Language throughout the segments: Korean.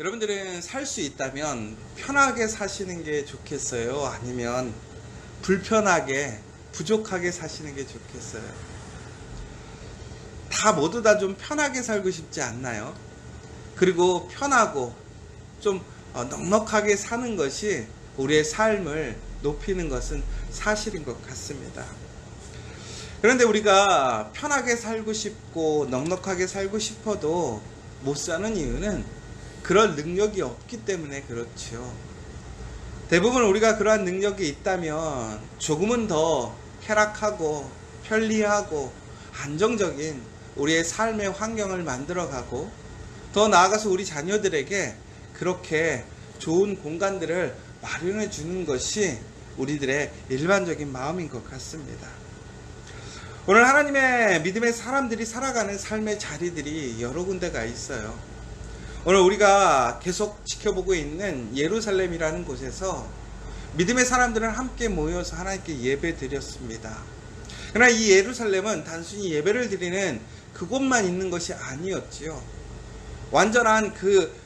여러분들은 살 수 있다면 편하게 사시는 게 좋겠어요? 아니면 불편하게, 부족하게 사시는 게 좋겠어요? 다 모두 다 좀 편하게 살고 싶지 않나요? 그리고 편하고 좀 넉넉하게 사는 것이 우리의 삶을 높이는 것은 사실인 것 같습니다. 그런데 우리가 편하게 살고 싶고 넉넉하게 살고 싶어도 못 사는 이유는 그럴 능력이 없기 때문에 그렇죠. 대부분 우리가 그러한 능력이 있다면 조금은 더 쾌락하고 편리하고 안정적인 우리의 삶의 환경을 만들어가고 더 나아가서 우리 자녀들에게 그렇게 좋은 공간들을 마련해 주는 것이 우리들의 일반적인 마음인 것 같습니다. 오늘 하나님의 믿음의 사람들이 살아가는 삶의 자리들이 여러 군데가 있어요. 오늘 우리가 계속 지켜보고 있는 예루살렘이라는 곳에서 믿음의 사람들은 함께 모여서 하나님께 예배 드렸습니다. 그러나 이 예루살렘은 단순히 예배를 드리는 그곳만 있는 것이 아니었지요. 완전한 그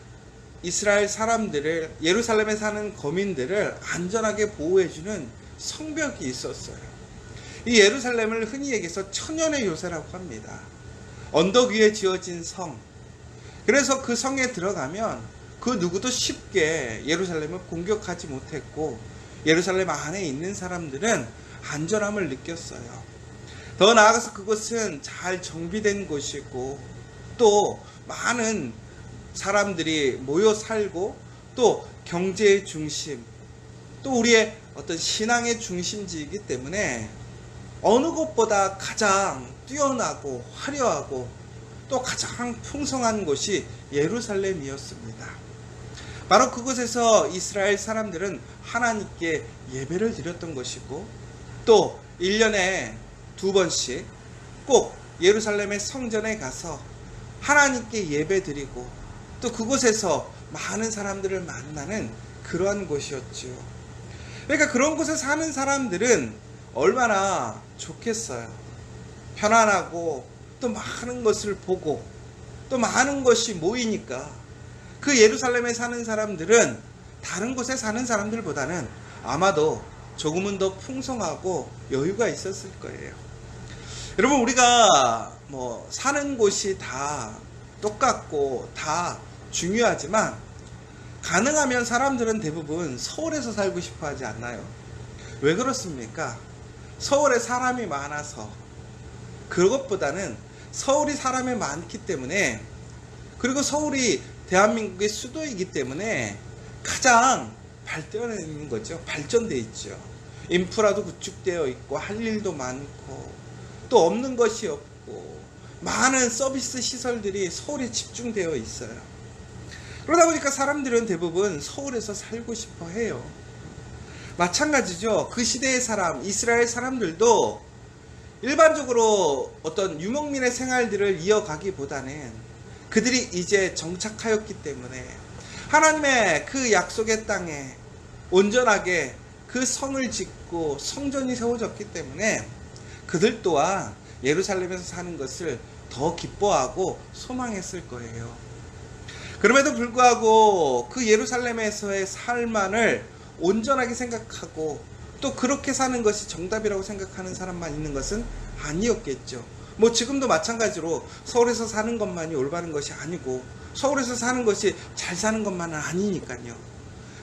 이스라엘 사람들을, 예루살렘에 사는 거민들을 안전하게 보호해주는 성벽이 있었어요. 이 예루살렘을 흔히 얘기해서 천연의 요새라고 합니다. 언덕 위에 지어진 성. 그래서 그 성에 들어가면 그 누구도 쉽게 예루살렘을 공격하지 못했고 예루살렘 안에 있는 사람들은 안전함을 느꼈어요. 더 나아가서 그것은 잘 정비된 곳이고 또 많은 사람들이 모여 살고 또 경제의 중심 또 우리의 어떤 신앙의 중심지이기 때문에 어느 곳보다 가장 뛰어나고 화려하고 또 가장 풍성한 곳이 예루살렘이었습니다. 바로 그곳에서 이스라엘 사람들은 하나님께 예배를 드렸던 것이고 또 1년에 2번씩 꼭 예루살렘의 성전에 가서 하나님께 예배 드리고 또 그곳에서 많은 사람들을 만나는 그러한 곳이었죠. 그러니까 그런 곳에 사는 사람들은 얼마나 좋겠어요. 편안하고 또 많은 것을 보고 또 많은 것이 모이니까 그 예루살렘에 사는 사람들은 다른 곳에 사는 사람들보다는 아마도 조금은 더 풍성하고 여유가 있었을 거예요. 여러분, 우리가 사는 곳이 다 똑같고 다 중요하지만 가능하면 사람들은 대부분 서울에서 살고 싶어 하지 않나요? 왜 그렇습니까? 서울에 사람이 많아서, 그것보다는 서울이 사람이 많기 때문에, 그리고 서울이 대한민국의 수도이기 때문에 가장 발전해 있는 거죠. 발전돼 있죠. 인프라도 구축되어 있고 할 일도 많고 또 없는 것이 없고 많은 서비스 시설들이 서울에 집중되어 있어요. 그러다 보니까 사람들은 대부분 서울에서 살고 싶어 해요. 마찬가지죠. 그 시대의 사람, 이스라엘 사람들도 일반적으로 어떤 유목민의 생활들을 이어가기보다는 그들이 이제 정착하였기 때문에 하나님의 그 약속의 땅에 온전하게 그 성을 짓고 성전이 세워졌기 때문에 그들 또한 예루살렘에서 사는 것을 더 기뻐하고 소망했을 거예요. 그럼에도 불구하고 그 예루살렘에서의 삶만을 온전하게 생각하고 또 그렇게 사는 것이 정답이라고 생각하는 사람만 있는 것은 아니었겠죠. 지금도 마찬가지로 서울에서 사는 것만이 올바른 것이 아니고 서울에서 사는 것이 잘 사는 것만은 아니니까요.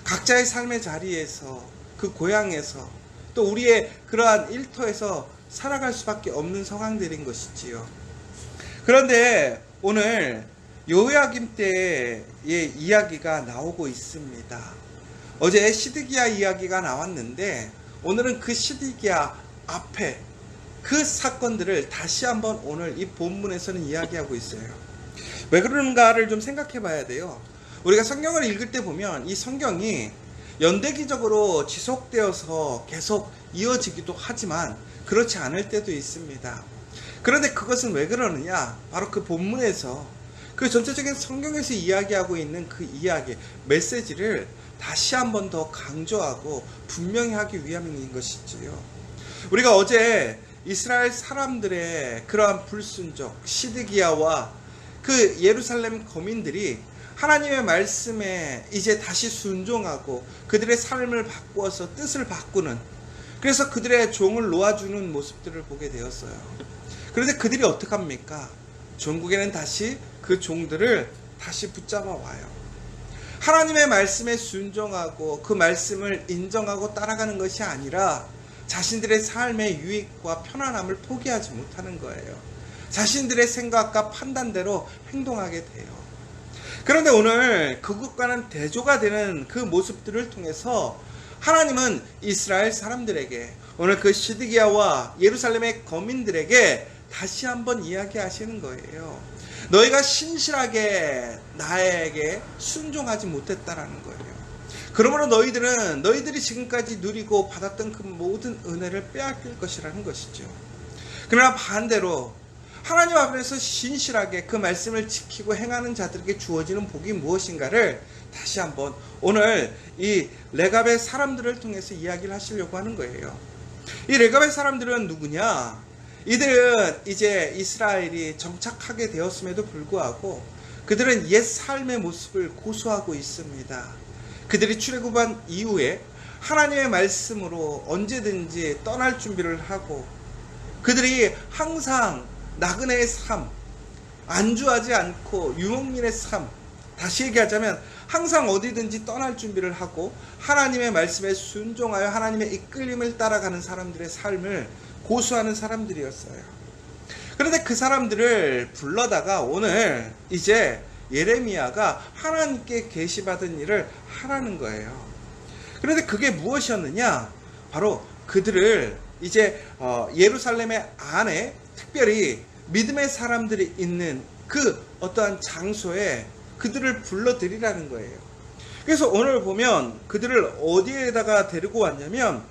각자의 삶의 자리에서 그 고향에서 또 우리의 그러한 일터에서 살아갈 수밖에 없는 상황들인 것이지요. 그런데 오늘 여호야김 때의 이야기가 나오고 있습니다. 어제 시드기야 이야기가 나왔는데 오늘은 그 시드기야 앞에 그 사건들을 다시 한번 오늘 이 본문에서는 이야기하고 있어요. 왜 그러는가를 좀 생각해 봐야 돼요. 우리가 성경을 읽을 때 보면 이 성경이 연대기적으로 지속되어서 계속 이어지기도 하지만 그렇지 않을 때도 있습니다. 그런데 그것은 왜 그러느냐? 바로 그 본문에서 그 전체적인 성경에서 이야기하고 있는 그 이야기, 메시지를 다시 한번 더 강조하고 분명히 하기 위함인 것이지요. 우리가 어제 이스라엘 사람들의 그러한 불순종, 시드기야와 그 예루살렘 거민들이 하나님의 말씀에 이제 다시 순종하고 그들의 삶을 바꾸어서 뜻을 바꾸는, 그래서 그들의 종을 놓아주는 모습들을 보게 되었어요. 그런데 그들이 어떻게 합니까? 종국에는 다시 그 종들을 다시 붙잡아 와요. 하나님의 말씀에 순종하고 그 말씀을 인정하고 따라가는 것이 아니라 자신들의 삶의 유익과 편안함을 포기하지 못하는 거예요. 자신들의 생각과 판단대로 행동하게 돼요. 그런데 오늘 그것과는 대조가 되는 그 모습들을 통해서 하나님은 이스라엘 사람들에게, 오늘 그 시드기야와 예루살렘의 거민들에게 다시 한번 이야기하시는 거예요. 너희가 신실하게 나에게 순종하지 못했다라는 거예요. 그러므로 너희들은 너희들이 지금까지 누리고 받았던 그 모든 은혜를 빼앗길 것이라는 것이죠. 그러나 반대로 하나님 앞에서 신실하게 그 말씀을 지키고 행하는 자들에게 주어지는 복이 무엇인가를 다시 한번 오늘 이 레갑의 사람들을 통해서 이야기를 하시려고 하는 거예요. 이 레갑의 사람들은 누구냐? 이들은 이제 이스라엘이 정착하게 되었음에도 불구하고 그들은 옛 삶의 모습을 고수하고 있습니다. 그들이 출애굽한 이후에 하나님의 말씀으로 언제든지 떠날 준비를 하고, 그들이 항상 나그네의 삶, 안주하지 않고 유목민의 삶, 다시 얘기하자면 항상 어디든지 떠날 준비를 하고 하나님의 말씀에 순종하여 하나님의 이끌림을 따라가는 사람들의 삶을 고수하는 사람들이었어요. 그런데 그 사람들을 불러다가 오늘 이제 예레미야가 하나님께 계시받은 일을 하라는 거예요. 그런데 그게 무엇이었느냐? 바로 그들을 이제 예루살렘의 안에 특별히 믿음의 사람들이 있는 그 어떠한 장소에 그들을 불러들이라는 거예요. 그래서 오늘 보면 그들을 어디에다가 데리고 왔냐면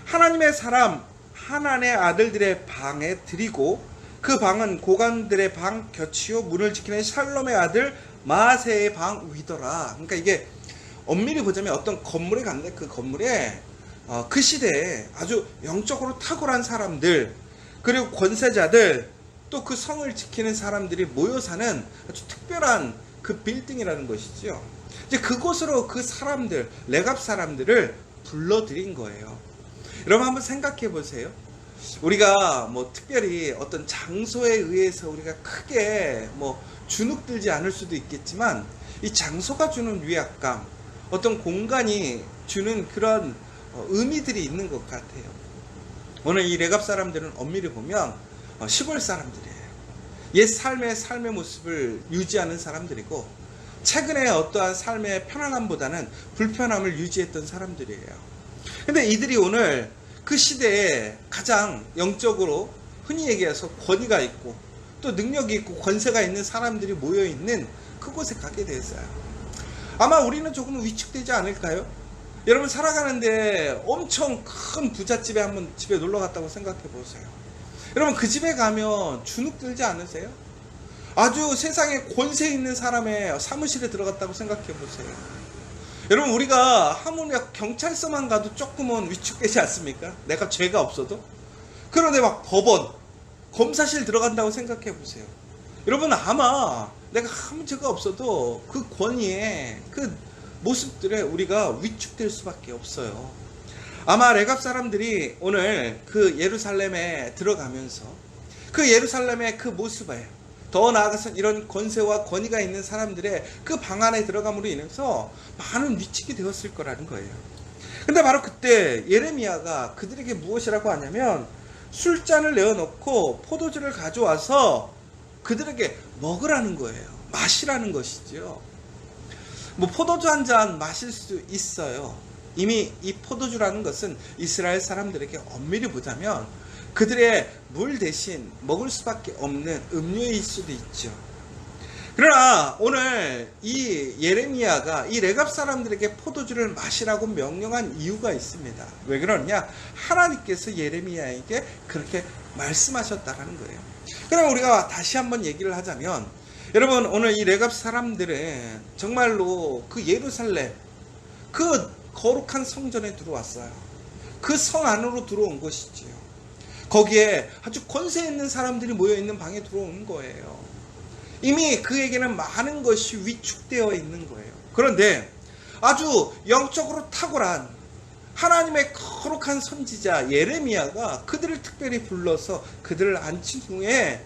하나님의 사람 하나님의 아들들의 방에 들이고, 그 방은 고관들의 방 곁이요 문을 지키는 샬롬의 아들 마세의 방 위더라. 그러니까 이게 엄밀히 보자면 어떤 건물에 갔는데 그 건물에 그 시대에 아주 영적으로 탁월한 사람들, 그리고 권세자들, 또 그 성을 지키는 사람들이 모여 사는 아주 특별한 그 빌딩이라는 것이죠. 이제 그곳으로 그 사람들, 레갑 사람들을 불러들인 거예요. 여러분 한번 생각해 보세요. 우리가 뭐 특별히 어떤 장소에 의해서 우리가 크게 뭐 주눅들지 않을 수도 있겠지만, 이 장소가 주는 위압감, 어떤 공간이 주는 그런 의미들이 있는 것 같아요. 오늘 이 레갑 사람들은 엄밀히 보면 시골 사람들이에요. 옛 삶의 모습을 유지하는 사람들이고, 최근에 어떠한 삶의 편안함보다는 불편함을 유지했던 사람들이에요. 근데 이들이 오늘 그 시대에 가장 영적으로 흔히 얘기해서 권위가 있고 또 능력이 있고 권세가 있는 사람들이 모여있는 그곳에 가게 됐어요. 아마 우리는 조금 위축되지 않을까요? 여러분 살아가는데 엄청 큰 부잣집에 한번 집에 놀러 갔다고 생각해 보세요. 여러분 그 집에 가면 주눅 들지 않으세요? 아주 세상에 권세 있는 사람의 사무실에 들어갔다고 생각해 보세요. 여러분 우리가 하물며 경찰서만 가도 조금은 위축되지 않습니까? 내가 죄가 없어도. 그런데 막 법원, 검사실 들어간다고 생각해 보세요. 여러분 아마 내가 아무 죄가 없어도 그 권위에 그 모습들에 우리가 위축될 수밖에 없어요. 아마 레갑 사람들이 오늘 그 예루살렘에 들어가면서 그 예루살렘의 그 모습에, 더 나아가서 이런 권세와 권위가 있는 사람들의 그 방 안에 들어감으로 인해서 많은 위축이 되었을 거라는 거예요. 근데 바로 그때 예레미야가 그들에게 무엇이라고 하냐면 술잔을 내어놓고 포도주를 가져와서 그들에게 먹으라는 거예요. 마시라는 것이죠. 뭐 포도주 한 잔 마실 수 있어요. 이미 이 포도주라는 것은 이스라엘 사람들에게 엄밀히 보자면 그들의 물 대신 먹을 수밖에 없는 음료일 수도 있죠. 그러나 오늘 이 예레미야가 이 레갑 사람들에게 포도주를 마시라고 명령한 이유가 있습니다. 왜 그러냐? 하나님께서 예레미야에게 그렇게 말씀하셨다는 거예요. 그럼 우리가 다시 한번 얘기를 하자면, 여러분 오늘 이 레갑 사람들은 정말로 그 예루살렘, 그 거룩한 성전에 들어왔어요. 그 성 안으로 들어온 것이지요. 거기에 아주 권세 있는 사람들이 모여있는 방에 들어오는 거예요. 이미 그에게는 많은 것이 위축되어 있는 거예요. 그런데 아주 영적으로 탁월한 하나님의 거룩한 선지자 예레미야가 그들을 특별히 불러서 그들을 앉힌 후에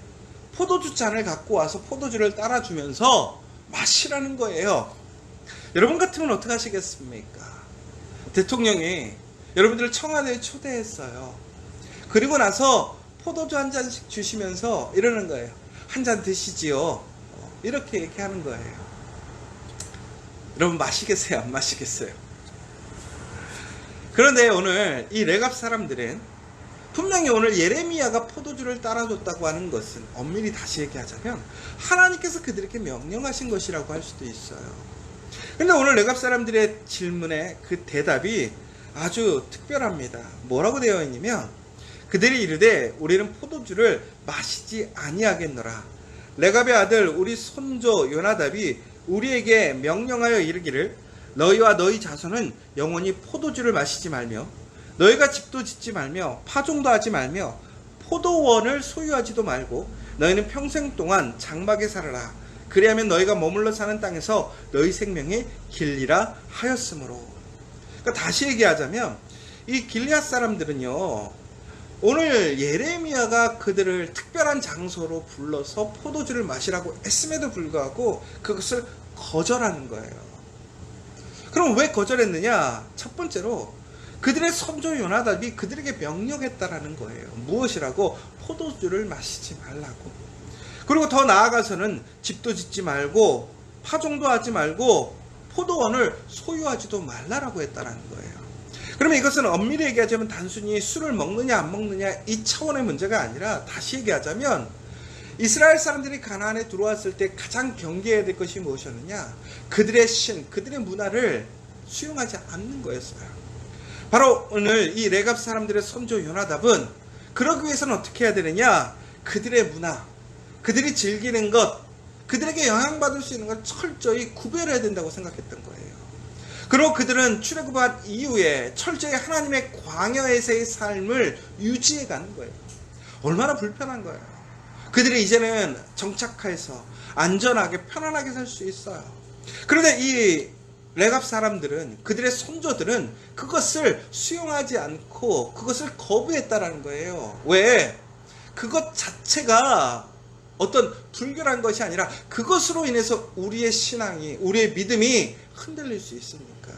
포도주 잔을 갖고 와서 포도주를 따라주면서 마시라는 거예요. 여러분 같으면 어떻게 하시겠습니까? 대통령이 여러분들을 청와대에 초대했어요. 그리고 나서 포도주 한 잔씩 주시면서 이러는 거예요. 한 잔 드시지요. 이렇게 얘기하는 거예요. 여러분 마시겠어요? 안 마시겠어요? 그런데 오늘 이 레갑 사람들은 분명히 오늘 예레미야가 포도주를 따라줬다고 하는 것은 엄밀히 다시 얘기하자면 하나님께서 그들에게 명령하신 것이라고 할 수도 있어요. 근데 오늘 레갑 사람들의 질문에 그 대답이 아주 특별합니다. 뭐라고 되어 있냐면 그들이 이르되 우리는 포도주를 마시지 아니하겠노라. 레갑의 아들 우리 손조 요나답이 우리에게 명령하여 이르기를 너희와 너희 자손은 영원히 포도주를 마시지 말며 너희가 집도 짓지 말며 파종도 하지 말며 포도원을 소유하지도 말고 너희는 평생 동안 장막에 살아라. 그리하면 너희가 머물러 사는 땅에서 너희 생명이 길리라 하였으므로. 그러니까 다시 얘기하자면 이 길리앗 사람들은요, 오늘 예레미야가 그들을 특별한 장소로 불러서 포도주를 마시라고 했음에도 불구하고 그것을 거절하는 거예요. 그럼 왜 거절했느냐? 첫 번째로 그들의 선조 요나답이 그들에게 명령했다라는 거예요. 무엇이라고? 포도주를 마시지 말라고. 그리고 더 나아가서는 집도 짓지 말고 파종도 하지 말고 포도원을 소유하지도 말라라고 했다라는 거예요. 그러면 이것은 엄밀히 얘기하자면 단순히 술을 먹느냐 안 먹느냐 이 차원의 문제가 아니라 다시 얘기하자면 이스라엘 사람들이 가나안에 들어왔을 때 가장 경계해야 될 것이 무엇이었느냐? 그들의 신, 그들의 문화를 수용하지 않는 거였어요. 바로 오늘 이 레갑 사람들의 선조 요나답은 그러기 위해서는 어떻게 해야 되느냐? 그들의 문화, 그들이 즐기는 것, 그들에게 영향받을 수 있는 걸 철저히 구별해야 된다고 생각했던 거예요. 그리고 그들은 출애굽한 이후에 철저히 하나님의 광야에서의 삶을 유지해가는 거예요. 얼마나 불편한 거예요. 그들이 이제는 정착해서 안전하게 편안하게 살 수 있어요. 그런데 이 레갑 사람들은, 그들의 선조들은 그것을 수용하지 않고 그것을 거부했다라는 거예요. 왜? 그것 자체가 어떤 불결한 것이 아니라 그것으로 인해서 우리의 신앙이, 우리의 믿음이 흔들릴 수 있습니까?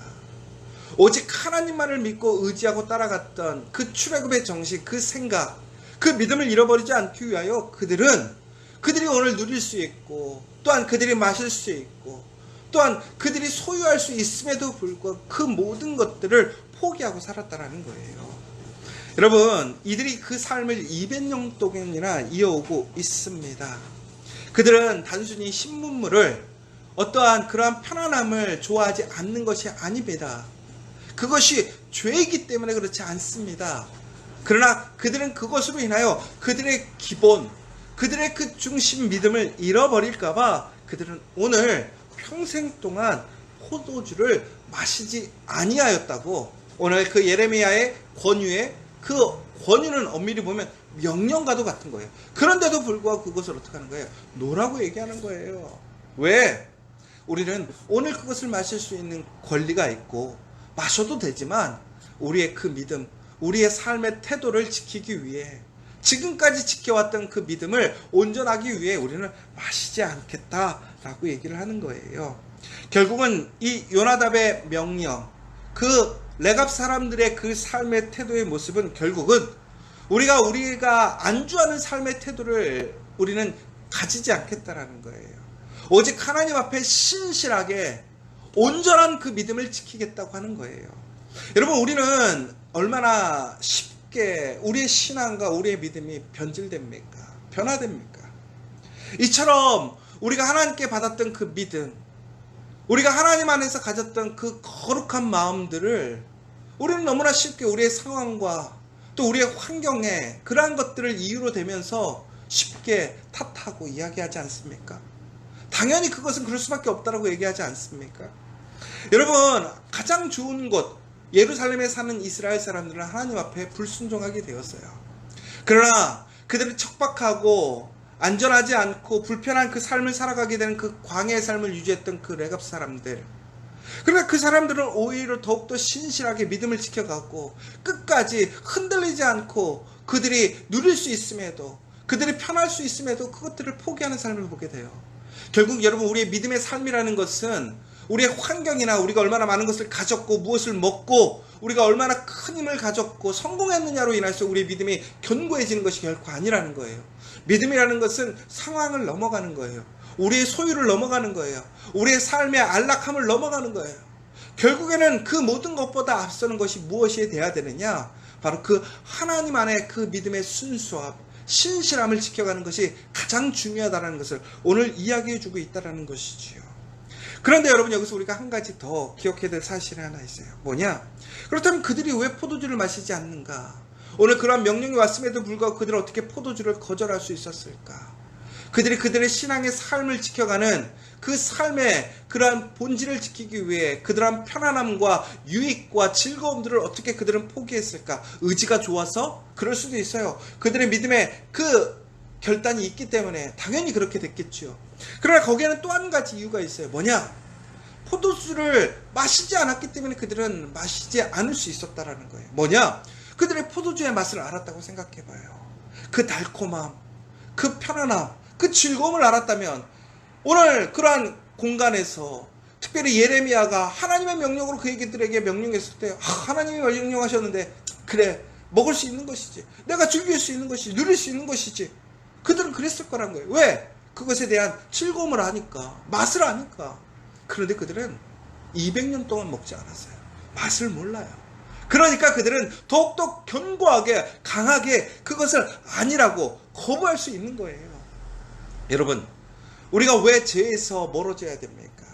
오직 하나님만을 믿고 의지하고 따라갔던 그 출애굽의 정신, 그 생각, 그 믿음을 잃어버리지 않기 위하여 그들이 오늘 누릴 수 있고 또한 그들이 마실 수 있고 또한 그들이 소유할 수 있음에도 불구하고 그 모든 것들을 포기하고 살았다라는 거예요. 여러분, 이들이 그 삶을 200년 동안이나 이어오고 있습니다. 그들은 단순히 신문물을, 어떠한 그러한 편안함을 좋아하지 않는 것이 아닙니다. 그것이 죄이기 때문에 그렇지 않습니다. 그러나 그들은 그것으로 인하여 그들의 기본, 그들의 그 중심 믿음을 잃어버릴까봐 그들은 오늘 평생 동안 포도주를 마시지 아니하였다고. 오늘 그 예레미야의 권유에, 그 권유는 엄밀히 보면 명령과도 같은 거예요. 그런데도 불구하고 그것을 어떻게 하는 거예요? 노라고 얘기하는 거예요. 왜? 우리는 오늘 그것을 마실 수 있는 권리가 있고 마셔도 되지만 우리의 그 믿음, 우리의 삶의 태도를 지키기 위해, 지금까지 지켜왔던 그 믿음을 온전하기 위해 우리는 마시지 않겠다라고 얘기를 하는 거예요. 결국은 이 요나답의 명령, 그 레갑 사람들의 그 삶의 태도의 모습은 결국은 우리가 안주하는 삶의 태도를 우리는 가지지 않겠다라는 거예요. 오직 하나님 앞에 신실하게 온전한 그 믿음을 지키겠다고 하는 거예요. 여러분, 우리는 얼마나 쉽게 우리의 신앙과 우리의 믿음이 변질됩니까? 변화됩니까? 이처럼 우리가 하나님께 받았던 그 믿음, 우리가 하나님 안에서 가졌던 그 거룩한 마음들을 우리는 너무나 쉽게 우리의 상황과 또 우리의 환경에 그러한 것들을 이유로 대면서 쉽게 탓하고 이야기하지 않습니까? 당연히 그것은 그럴 수밖에 없다라고 얘기하지 않습니까? 여러분, 가장 좋은 곳 예루살렘에 사는 이스라엘 사람들은 하나님 앞에 불순종하게 되었어요. 그러나 그들을 척박하고 안전하지 않고 불편한 그 삶을 살아가게 되는 그 광야의 삶을 유지했던 그 레갑 사람들. 그러나 그 사람들은 오히려 더욱더 신실하게 믿음을 지켜가고 끝까지 흔들리지 않고 그들이 누릴 수 있음에도, 그들이 편할 수 있음에도 그것들을 포기하는 삶을 보게 돼요. 결국 여러분, 우리의 믿음의 삶이라는 것은 우리의 환경이나 우리가 얼마나 많은 것을 가졌고 무엇을 먹고 우리가 얼마나 큰 힘을 가졌고 성공했느냐로 인해서 우리의 믿음이 견고해지는 것이 결코 아니라는 거예요. 믿음이라는 것은 상황을 넘어가는 거예요. 우리의 소유를 넘어가는 거예요. 우리의 삶의 안락함을 넘어가는 거예요. 결국에는 그 모든 것보다 앞서는 것이 무엇이 돼야 되느냐? 바로 그 하나님 안에 그 믿음의 순수함, 신실함을 지켜가는 것이 가장 중요하다는 것을 오늘 이야기해 주고 있다는 것이지요. 그런데 여러분, 여기서 우리가 한 가지 더 기억해야 될 사실이 하나 있어요. 뭐냐? 그렇다면 그들이 왜 포도주를 마시지 않는가? 오늘 그러한 명령이 왔음에도 불구하고 그들은 어떻게 포도주를 거절할 수 있었을까? 그들이 그들의 신앙의 삶을 지켜가는 그 삶의 그러한 본질을 지키기 위해 그들한 편안함과 유익과 즐거움들을 어떻게 그들은 포기했을까? 의지가 좋아서? 그럴 수도 있어요. 그들의 믿음에 그 결단이 있기 때문에 당연히 그렇게 됐겠죠. 그러나 거기에는 또 한 가지 이유가 있어요. 뭐냐? 포도주를 마시지 않았기 때문에 그들은 마시지 않을 수 있었다라는 거예요. 뭐냐? 그들의 포도주의 맛을 알았다고 생각해봐요. 그 달콤함, 그 편안함, 그 즐거움을 알았다면 오늘 그러한 공간에서 특별히 예레미야가 하나님의 명령으로 그 얘기들에게 명령했을 때 하나님이 명령하셨는데 그래, 먹을 수 있는 것이지, 내가 즐길 수 있는 것이지, 누릴 수 있는 것이지, 그들은 그랬을 거란 거예요. 왜? 그것에 대한 즐거움을 아니까, 맛을 아니까. 그런데 그들은 200년 동안 먹지 않았어요. 맛을 몰라요. 그러니까 그들은 더욱더 견고하게, 강하게 그것을 아니라고 거부할 수 있는 거예요. 여러분, 우리가 왜 죄에서 멀어져야 됩니까?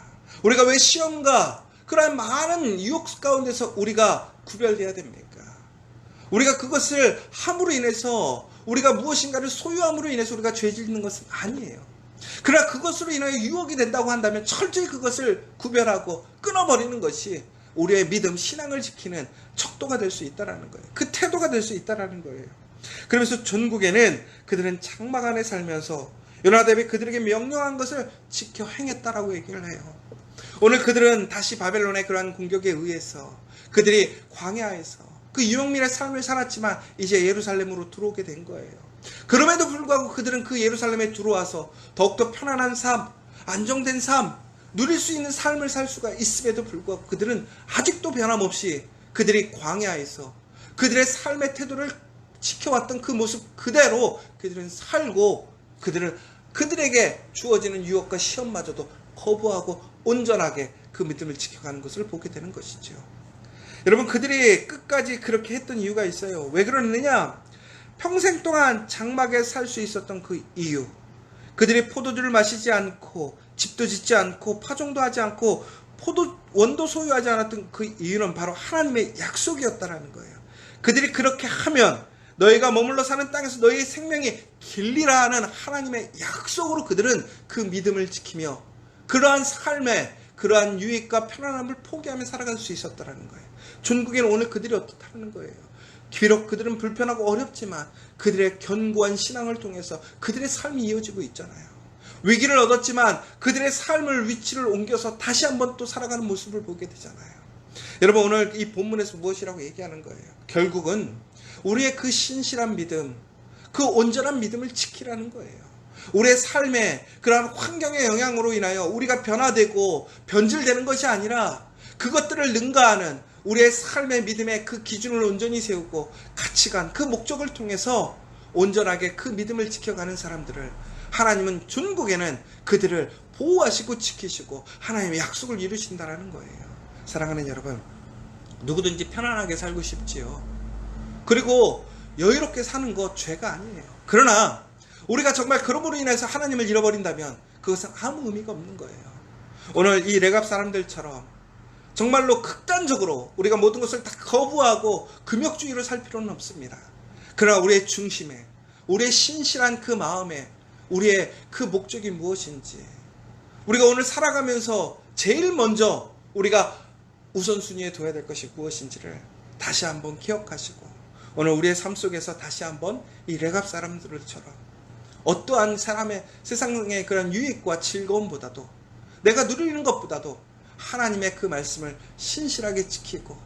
우리가 왜 시험과 그러한 많은 유혹 가운데서 우리가 구별돼야 됩니까? 우리가 그것을 함으로 인해서, 우리가 무엇인가를 소유함으로 인해서 우리가 죄 짓는 것은 아니에요. 그러나 그것으로 인하여 유혹이 된다고 한다면 철저히 그것을 구별하고 끊어버리는 것이 우리의 믿음, 신앙을 지키는 척도가 될 수 있다는 거예요. 그 태도가 될 수 있다는 거예요. 그러면서 전국에는 그들은 장막 안에 살면서 요나답이 그들에게 명령한 것을 지켜 행했다라고 얘기를 해요. 오늘 그들은 다시 바벨론의 그러한 공격에 의해서 그들이 광야에서 그 유목민의 삶을 살았지만 이제 예루살렘으로 들어오게 된 거예요. 그럼에도 불구하고 그들은 그 예루살렘에 들어와서 더욱더 편안한 삶, 안정된 삶, 누릴 수 있는 삶을 살 수가 있음에도 불구하고 그들은 아직도 변함없이 그들이 광야에서 그들의 삶의 태도를 지켜왔던 그 모습 그대로 그들은 살고, 그들에게 주어지는 유혹과 시험마저도 거부하고 온전하게 그 믿음을 지켜가는 것을 보게 되는 것이죠. 여러분, 그들이 끝까지 그렇게 했던 이유가 있어요. 왜 그러느냐? 평생 동안 장막에 살 수 있었던 그 이유, 그들이 포도주를 마시지 않고 집도 짓지 않고 파종도 하지 않고 원도 소유하지 않았던 그 이유는 바로 하나님의 약속이었다라는 거예요. 그들이 그렇게 하면 너희가 머물러 사는 땅에서 너희의 생명이 길리라 하는 하나님의 약속으로 그들은 그 믿음을 지키며 그러한 삶에 그러한 유익과 편안함을 포기하며 살아갈 수 있었다는 거예요. 전국에는 오늘 그들이 어떻다는 거예요. 비록 그들은 불편하고 어렵지만 그들의 견고한 신앙을 통해서 그들의 삶이 이어지고 있잖아요. 위기를 얻었지만 그들의 삶을 위치를 옮겨서 다시 한번 또 살아가는 모습을 보게 되잖아요. 여러분, 오늘 이 본문에서 무엇이라고 얘기하는 거예요? 결국은 우리의 그 신실한 믿음, 그 온전한 믿음을 지키라는 거예요. 우리의 삶에 그러한 환경의 영향으로 인하여 우리가 변화되고 변질되는 것이 아니라 그것들을 능가하는 우리의 삶의 믿음의 그 기준을 온전히 세우고 가치관, 그 목적을 통해서 온전하게 그 믿음을 지켜가는 사람들을 하나님은 전국에는 그들을 보호하시고 지키시고 하나님의 약속을 이루신다는 거예요. 사랑하는 여러분, 누구든지 편안하게 살고 싶지요. 그리고 여유롭게 사는 것 죄가 아니에요. 그러나 우리가 정말 그럼으로 인해서 하나님을 잃어버린다면 그것은 아무 의미가 없는 거예요. 오늘 이 레갑 사람들처럼 정말로 극단적으로 우리가 모든 것을 다 거부하고 금욕주의로 살 필요는 없습니다. 그러나 우리의 중심에, 우리의 신실한 그 마음에 우리의 그 목적이 무엇인지, 우리가 오늘 살아가면서 제일 먼저 우리가 우선순위에 둬야 될 것이 무엇인지를 다시 한번 기억하시고 오늘 우리의 삶 속에서 다시 한번 이 레갑 사람들처럼 어떠한 사람의 세상의 그런 유익과 즐거움보다도 내가 누리는 것보다도 하나님의 그 말씀을 신실하게 지키고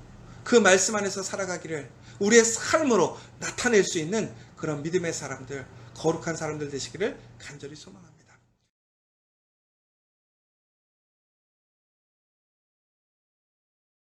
그 말씀 안에서 살아가기를 우리의 삶으로 나타낼 수 있는 그런 믿음의 사람들, 거룩한 사람들 되시기를 간절히 소망합니다.